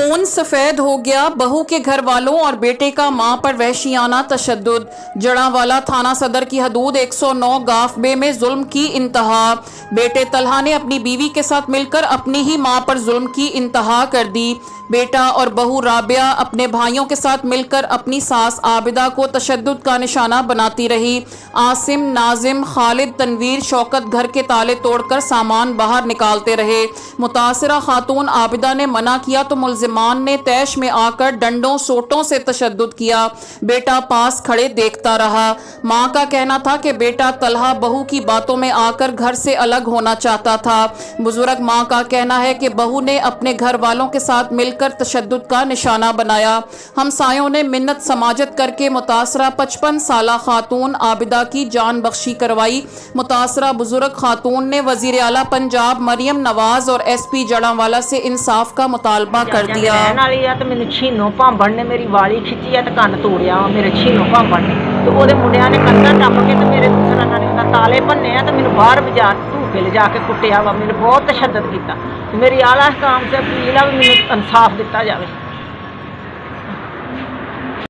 खून सफेद हो गया, बहू के घर वालों और बेटे का मां पर वहशियाना तशद्दुद। जड़ांवाला थाना सदर की हदूद 109 गाफबे में जुल्म की इंतहा। बेटे तलहा ने अपनी बीवी के साथ मिलकर अपनी ही मां पर जुल्म की इंतहा कर दी। बेटा और बहू राबिया अपने भाइयों के साथ मिलकर अपनी सास आबिदा को तशद्दुद का निशाना बनाती रही। आसिम, नाजिम, खालिद, तनवीर, शौकत घर के ताले तोड़कर सामान बाहर निकालते रहे। मुतासिरा खातून आबिदा ने मना किया तो मुल्जिमान ने तैश में आकर डंडों सोटों से तशद्दुद किया। बेटा पास खड़े देखता रहा। मां का कहना था कि बेटा तलहा बहू की बातों में आकर घर से अलग होना चाहता था। बुजुर्ग मां का कहना है कि बहू ने अपने घर वालों के साथ मिलकर तशद्दुद का निशाना बनाया। हमसायों ने मिन्नत समाजत करके मुतासरा 55 साला खातून आबिदा की जान बख्शी करवाई। मुतासरा बुजुर्ग खातून ने वजीर आला पंजाब मरियम नवाज और SP जड़ांवाला से इंसाफ का मुतालबा कर दिया। मैनू छीनो भांबड़ ने मेरी वाली खिंची है, कन्न तोड़िया मेरे छीनो भांबड़ ने। तो वो मुंडिया ने कंधा टप के तो मेरे दूसरा ताले भन्ने तो मैनू बाहर बाजार धूके ले जाके कुटिया वा। मैंने बहुत तशद्दद किया। मेरी आला काम से अपील है, मैनू इंसाफ दिता जाए।